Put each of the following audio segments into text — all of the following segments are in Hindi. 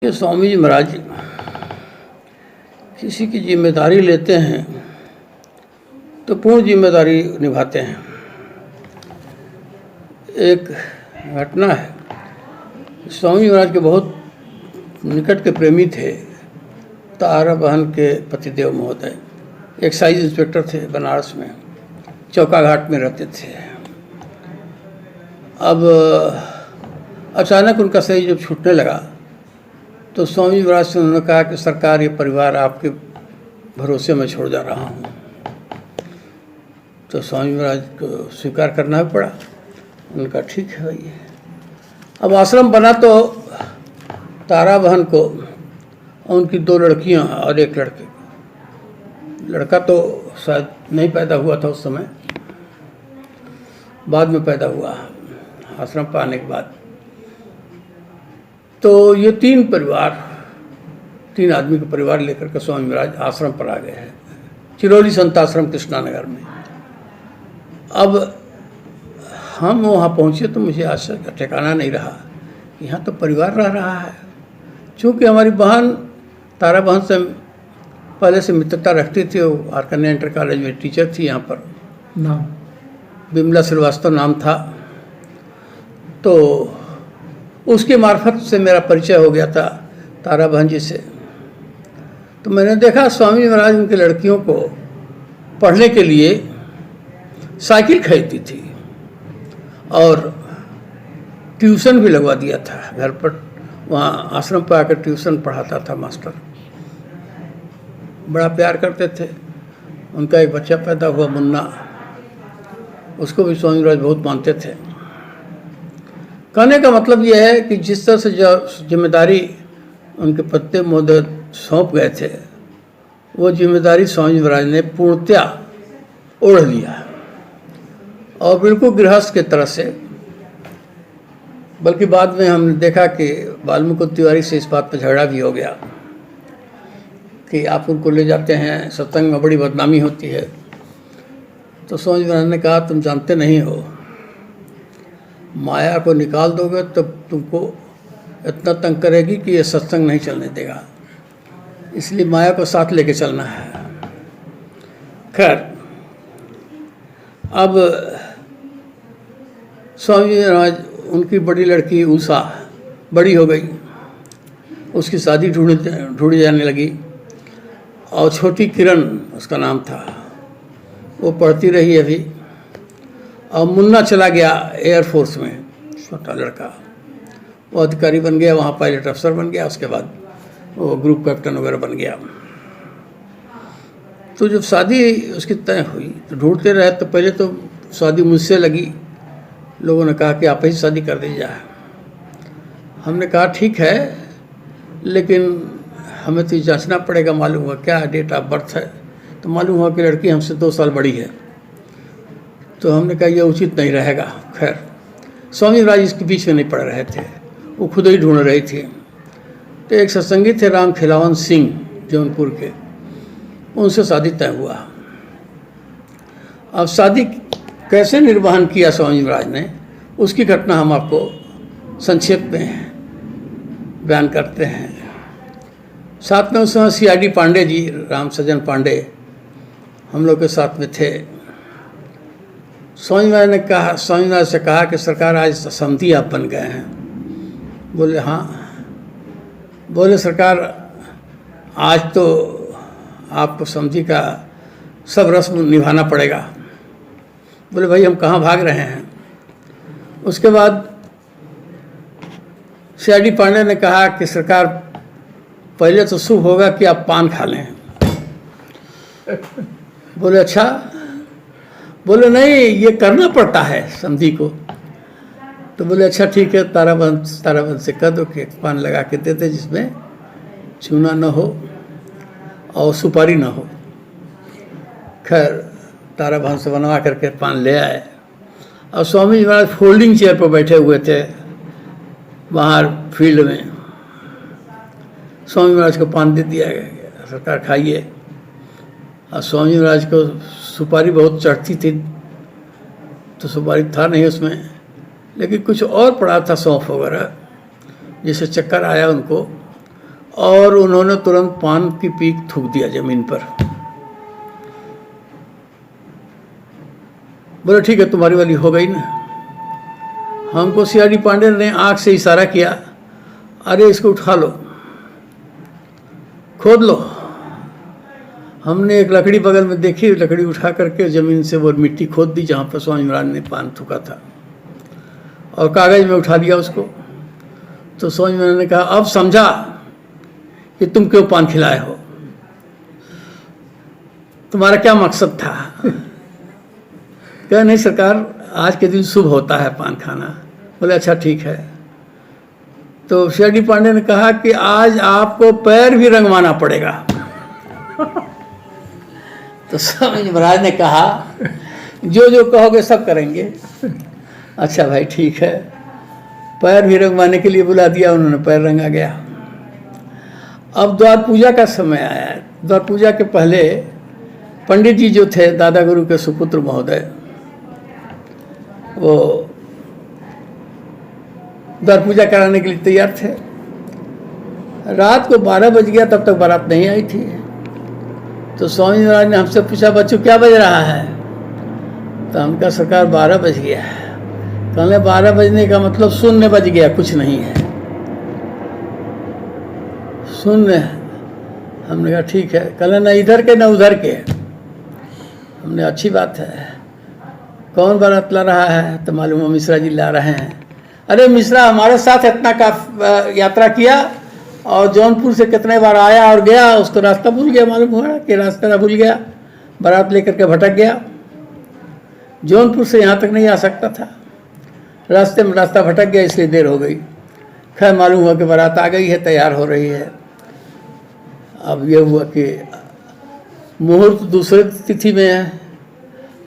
कि स्वामी जी महाराज किसी की जिम्मेदारी लेते हैं तो पूर्ण जिम्मेदारी निभाते हैं। एक घटना है, स्वामी जी महाराज के बहुत निकट के प्रेमी थे तारा बहन के पतिदेव महोदय, एक्साइज इंस्पेक्टर थे बनारस में, चौका घाट में रहते थे। अब अचानक उनका शरीर जब छूटने लगा तो स्वामी महाराज से उन्होंने कहा कि सरकार ये परिवार आपके भरोसे में छोड़ जा रहा हूँ। तो स्वामी महाराज को स्वीकार करना भी पड़ा। उन्होंने कहा ठीक है भाई। अब आश्रम बना तो तारा बहन को उनकी 2 लड़कियाँ और 1 लड़के, लड़का तो शायद नहीं पैदा हुआ था उस समय, बाद में पैदा हुआ आश्रम पर आने के बाद। तो ये 3 आदमी का परिवार लेकर के स्वामी महाराज आश्रम पर आ गए हैं, चिरौली संत आश्रम कृष्णा नगर में। अब हम वहाँ पहुँचे तो मुझे आश्चर्य का ठिकाना नहीं रहा, यहाँ तो परिवार रह रहा है। चूँकि हमारी बहन तारा बहन से पहले से मित्रता रखती थी, वो आर कन्या इंटर कॉलेज में टीचर थी यहाँ पर, नाम बिमला श्रीवास्तव नाम था। तो उसके मार्फत से मेरा परिचय हो गया था तारा बहन जी से। तो मैंने देखा स्वामी महाराज उनकी लड़कियों को पढ़ने के लिए साइकिल खरीदी थी और ट्यूशन भी लगवा दिया था घर पर। वहाँ आश्रम पर आकर ट्यूशन पढ़ाता था मास्टर, बड़ा प्यार करते थे। उनका एक बच्चा पैदा हुआ मुन्ना, उसको भी स्वामी महाराज बहुत मानते थे। कहने का मतलब यह है कि जिस तरह से जो जिम्मेदारी उनके पति महोदय सौंप गए थे, वो जिम्मेदारी स्वामी महाराज ने पूर्णतया ओढ़ लिया और बिल्कुल गृहस्थ के तरह से। बल्कि बाद में हमने देखा कि वाल्मीकि तिवारी से इस बात पर झगड़ा भी हो गया कि आप उनको ले जाते हैं, सत्संग में बड़ी बदनामी होती है। तो स्वामी महाराज ने कहा तुम जानते नहीं हो, माया को निकाल दोगे तब तुमको इतना तंग करेगी कि ये सत्संग नहीं चलने देगा, इसलिए माया को साथ लेके चलना है। खैर, अब स्वामी महाराज, उनकी बड़ी लड़की उषा बड़ी हो गई, उसकी शादी ढूंढी जाने लगी और छोटी किरण उसका नाम था, वो पढ़ती रही अभी। और मुन्ना चला गया एयरफोर्स में, छोटा लड़का, वो अधिकारी बन गया, वहाँ पायलट अफसर बन गया, उसके बाद वो ग्रुप कैप्टन वगैरह बन गया। तो जब शादी उसकी तय हुई तो ढूंढते रहे। तो पहले तो शादी मुझसे लगी, लोगों ने कहा कि आप ही शादी कर दीजिए। हमने कहा ठीक है, लेकिन हमें तो जांचना पड़ेगा, मालूम हुआ क्या डेट ऑफ बर्थ है। तो मालूम हुआ कि लड़की हमसे 2 साल बड़ी है। तो हमने कहा यह उचित नहीं रहेगा। खैर, स्वामी महाराज इसके बीच में नहीं पड़ रहे थे, वो खुद ही ढूंढ रही थी। तो एक सत्संगी थे राम खिलावन सिंह जौनपुर के, उनसे शादी तय हुआ। अब शादी कैसे निर्वहन किया स्वामी महाराज ने, उसकी घटना हम आपको संक्षेप में बयान करते हैं। साथ में उस समय CID पांडे जी, राम सज्जन पांडे, हम लोग के साथ में थे। स्वामी महाराज ने कहा, स्वामी महाराज से कहा कि सरकार आज समधी आप बन गए हैं। बोले हाँ। बोले सरकार आज तो आपको समधी का सब रस्म निभाना पड़ेगा। बोले भाई हम कहाँ भाग रहे हैं। उसके बाद CID पांडे ने कहा कि सरकार पहले तो शुभ होगा कि आप पान खा लें। बोले अच्छा। बोले नहीं, ये करना पड़ता है समधी को। तो बोले अच्छा ठीक है, ताराबंद से कह दो कि पान लगा के देते जिसमें चूना न हो और सुपारी न हो। खैर, ताराबंद से बनवा करके पान ले आए और स्वामी जी महाराज फोल्डिंग चेयर पर बैठे हुए थे बाहर फील्ड में। स्वामी महाराज को पान दे दिया गया, सरकार खाइए। और स्वामी महाराज को सुपारी बहुत चढ़ती थी, तो सुपारी था नहीं उसमें, लेकिन कुछ और पड़ा था, सौंफ वगैरह। जैसे चक्कर आया उनको और उन्होंने तुरंत पान की पीक थूक दिया जमीन पर। बोले ठीक है, तुम्हारी वाली हो गई ना। हमको सीआरडी पांडे ने आंख से इशारा किया, अरे इसको उठा लो, खोद लो। हमने एक लकड़ी बगल में देखी, लकड़ी उठा करके ज़मीन से वो मिट्टी खोद दी जहाँ पर स्वामी महाराज ने पान थूका था, और कागज़ में उठा लिया उसको। तो स्वामी महाराज ने कहा, अब समझा कि तुम क्यों पान खिलाए हो, तुम्हारा क्या मकसद था। कहा नहीं सरकार, आज के दिन शुभ होता है पान खाना। बोले अच्छा ठीक है। तो सीआरडी पांडे ने कहा कि आज आपको पैर भी रंगवाना पड़ेगा। तो स्वामी महाराज ने कहा, जो जो कहोगे सब करेंगे। अच्छा भाई ठीक है। पैर भी रंगवाने के लिए बुला दिया, उन्होंने पैर रंगा गया। अब द्वार पूजा का समय आया। द्वार पूजा के पहले पंडित जी जो थे, दादा गुरु के सुपुत्र महोदय, वो द्वार पूजा कराने के लिए तैयार थे। रात को 12 बज गया, तब तक बारात नहीं आई थी। तो स्वामी महाराज ने हमसे पूछा, बच्चों क्या बज रहा है? तो हम कहा सरकार 12 बज गया है। कहने 12 बजने का मतलब शून्य बज गया, कुछ नहीं है, शून्य। हमने कहा ठीक है। कहने ना इधर के ना उधर के। हमने अच्छी बात है। कौन बारात ला रहा है? तो मालूम है मिश्रा जी ला रहे हैं। अरे मिश्रा हमारे साथ इतना का यात्रा किया और जौनपुर से कितने बार आया और गया, उसको रास्ता भूल गया, मालूम हुआ कि रास्ता भूल गया, बारात लेकर के भटक गया। जौनपुर से यहाँ तक नहीं आ सकता था, रास्ते में रास्ता भटक गया, इसलिए देर हो गई। खैर मालूम हुआ कि बारात आ गई है, तैयार हो रही है। अब यह हुआ कि मुहूर्त दूसरे तिथि में है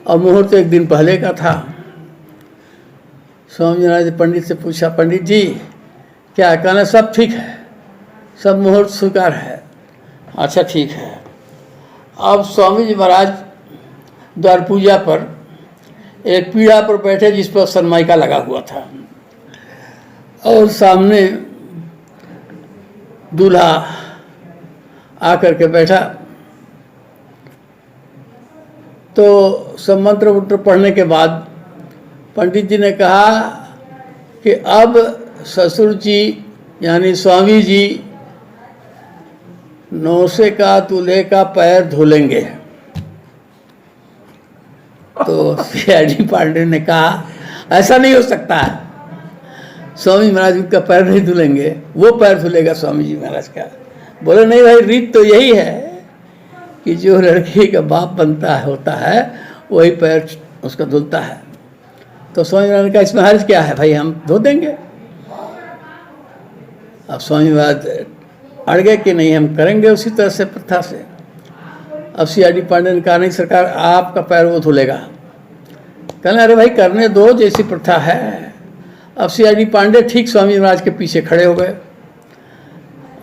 और मुहूर्त एक दिन पहले का था। स्वामी महाराज ने पंडित से पूछा, पंडित जी क्या? कहना सब ठीक है, सब मुहूर्त स्वीकार है। अच्छा ठीक है। अब स्वामी जी महाराज द्वार पूजा पर एक पीढ़ा पर बैठे जिस पर सनमाइका लगा हुआ था, और सामने दूल्हा आकर के बैठा। तो सब मंत्र उत्र पढ़ने के बाद पंडित जी ने कहा कि अब ससुर जी यानी स्वामी जी नौसे का दूल्हे का पैर धुलेंगे। तो सीआरडी पांडे ने कहा ऐसा नहीं हो सकता है, स्वामी महाराज उनका पैर नहीं धुलेंगे, वो पैर धुलेगा स्वामी जी महाराज का। बोले नहीं भाई, रीत तो यही है कि जो लड़की का बाप बनता है होता है वही पैर उसका धुलता है। तो स्वामी महाराज ने कहा इसमें हर्ज क्या है भाई, हम धो देंगे। अब स्वामी महाराज अड़ गए कि नहीं, हम करेंगे उसी तरह से, प्रथा से। अब सीआरडी पांडे ने कहा नहीं सरकार, आपका पैर वो धुलेगा। कहना अरे भाई करने दो, जैसी प्रथा है। अब सीआरडी पांडे ठीक स्वामी महाराज के पीछे खड़े हो गए,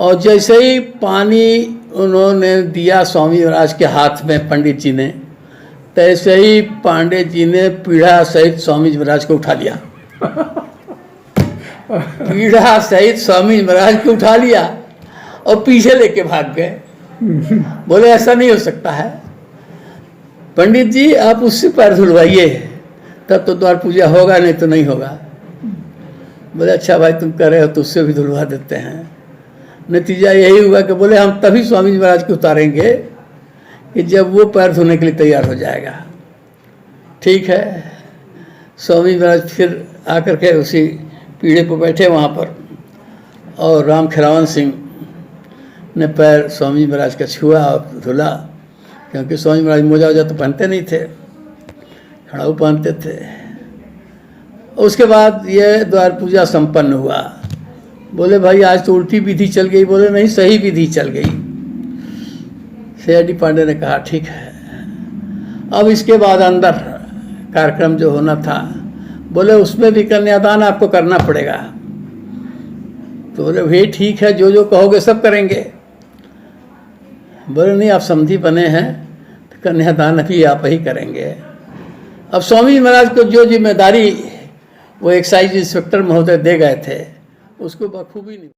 और जैसे ही पानी उन्होंने दिया स्वामी महाराज के हाथ में पंडित जी ने, तैसे ही पांडे जी ने पीढ़ा सहित स्वामी महाराज को उठा लिया। पीढ़ा सहित स्वामी महाराज को उठा लिया और पीछे लेके भाग गए। बोले ऐसा नहीं हो सकता है पंडित जी, आप उससे पैर धुलवाइए, तब तो द्वार पूजा होगा, नहीं तो नहीं होगा। बोले अच्छा भाई तुम कह रहे हो तो उससे भी धुलवा देते हैं। नतीजा यही हुआ कि बोले हम तभी स्वामी जी महाराज को उतारेंगे कि जब वो पैर धोने के लिए तैयार हो जाएगा। ठीक है। स्वामी महाराज फिर आकर के उसी पीढ़े पर बैठे वहाँ पर, और राम खिलावन सिंह ने पैर स्वामी महाराज का छुआ और धुला, क्योंकि स्वामी महाराज मोजा वोजा तो पहनते नहीं थे, खड़ाऊ पहनते थे। उसके बाद ये द्वार पूजा संपन्न हुआ। बोले भाई आज तो उल्टी विधि चल गई। बोले नहीं, सही विधि चल गई। सीआरडी पांडे ने कहा ठीक है। अब इसके बाद अंदर कार्यक्रम जो होना था, बोले उसमें भी कन्यादान आपको करना पड़ेगा। तो बोले भाई ठीक है, जो जो कहोगे सब करेंगे। बोले नहीं, आप समधी बने हैं तो कन्यादान अभी आप ही करेंगे। अब स्वामी महाराज को जो जिम्मेदारी वो एक्साइज इंस्पेक्टर महोदय दे गए थे, उसको बखूबी नहीं